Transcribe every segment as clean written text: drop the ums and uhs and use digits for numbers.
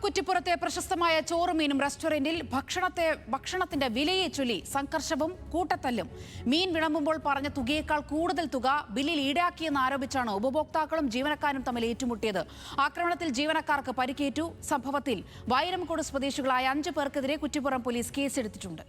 കുറ്റിപ്പുറത്തെ പ്രശസ്തമായ ചോറുമീനും റെസ്റ്റോറന്റിൽ ഭക്ഷണത്തിന്റെ വിലയെ ചൊല്ലി സംഘർഷവും കൂട്ടത്തല്ലും. മീൻ വിളമ്പുമ്പോൾ പറഞ്ഞ തുകയേക്കാൾ കൂടുതൽ തുക ബില്ലിൽ ഈടാക്കിയെന്ന് ആരോപിച്ചാണ് ഉപഭോക്താക്കളും ജീവനക്കാരും തമ്മിൽ ഏറ്റുമുട്ടിയത്. ആക്രമണത്തിൽ ജീവനക്കാർക്ക് പരിക്കേറ്റു. സംഭവത്തിൽ വൈരംകോട് സ്വദേശികളായ 5 പേർക്കെതിരെ കുറ്റിപ്പുറം പോലീസ് കേസെടുത്തിട്ടുണ്ട്.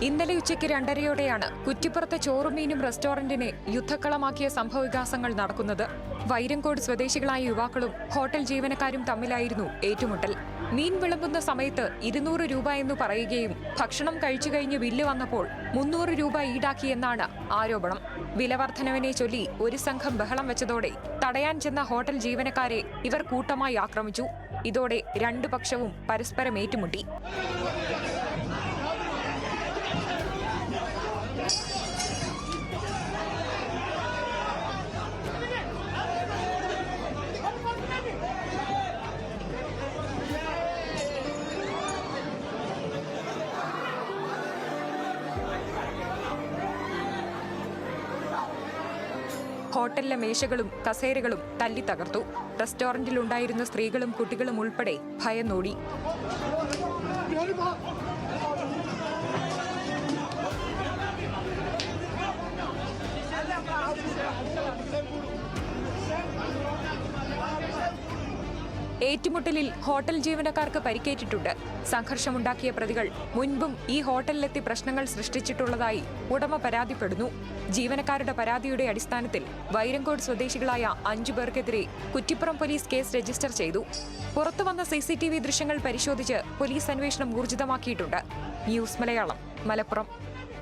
ഇന്നലെ ഉച്ചയ്ക്ക് 2:30യോടെയാണ് കുറ്റിപ്പുറത്തെ ചോറുമീനും റെസ്റ്റോറന്റിനെ യുദ്ധക്കളമാക്കിയ സംഭവവികാസങ്ങൾ നടക്കുന്നത്. വൈരംകോട് സ്വദേശികളായ യുവാക്കളും ഹോട്ടൽ ജീവനക്കാരും തമ്മിലായിരുന്നു ഏറ്റുമുട്ടൽ. മീൻ വിളമ്പുന്ന സമയത്ത് 200 രൂപ എന്ന് പറയുകയും ഭക്ഷണം കഴിച്ചു കഴിഞ്ഞ് ബില്ല് വന്നപ്പോൾ 300 രൂപ ഈടാക്കിയെന്നാണ് ആരോപണം. വിലവർദ്ധനവിനെ ചൊല്ലി ഒരു സംഘം ബഹളം വെച്ചതോടെ തടയാൻ ചെന്ന ഹോട്ടൽ ജീവനക്കാരെ ഇവർ കൂട്ടമായി ആക്രമിച്ചു. ഇതോടെ 2 പക്ഷവും പരസ്പരം ഏറ്റുമുട്ടി. ഹോട്ടലിലെ മേശകളും കസേരകളും തല്ലി തകർത്തു. റെസ്റ്റോറന്റിലുണ്ടായിരുന്ന സ്ത്രീകളും കുട്ടികളും ഉൾപ്പെടെ ഭയന്നോടി. ഏറ്റുമുട്ടലിൽ ഹോട്ടൽ ജീവനക്കാർക്ക് പരിക്കേറ്റിട്ടുണ്ട്. സംഘർഷമുണ്ടാക്കിയ പ്രതികൾ മുൻപും ഈ ഹോട്ടലിലെത്തി പ്രശ്നങ്ങൾ സൃഷ്ടിച്ചിട്ടുള്ളതായി ഉടമ പരാതിപ്പെടുന്നു. ജീവനക്കാരുടെ പരാതിയുടെ അടിസ്ഥാനത്തിൽ വൈരംകോട് സ്വദേശികളായ 5 പേർക്കെതിരെ കുറ്റിപ്പുറം പോലീസ് കേസ് രജിസ്റ്റർ ചെയ്തു. പുറത്തുവന്ന CCTV ദൃശ്യങ്ങൾ പരിശോധിച്ച് പോലീസ് അന്വേഷണം ഊർജിതമാക്കിയിട്ടുണ്ട്. ന്യൂസ് മലയാളം, മലപ്പുറം.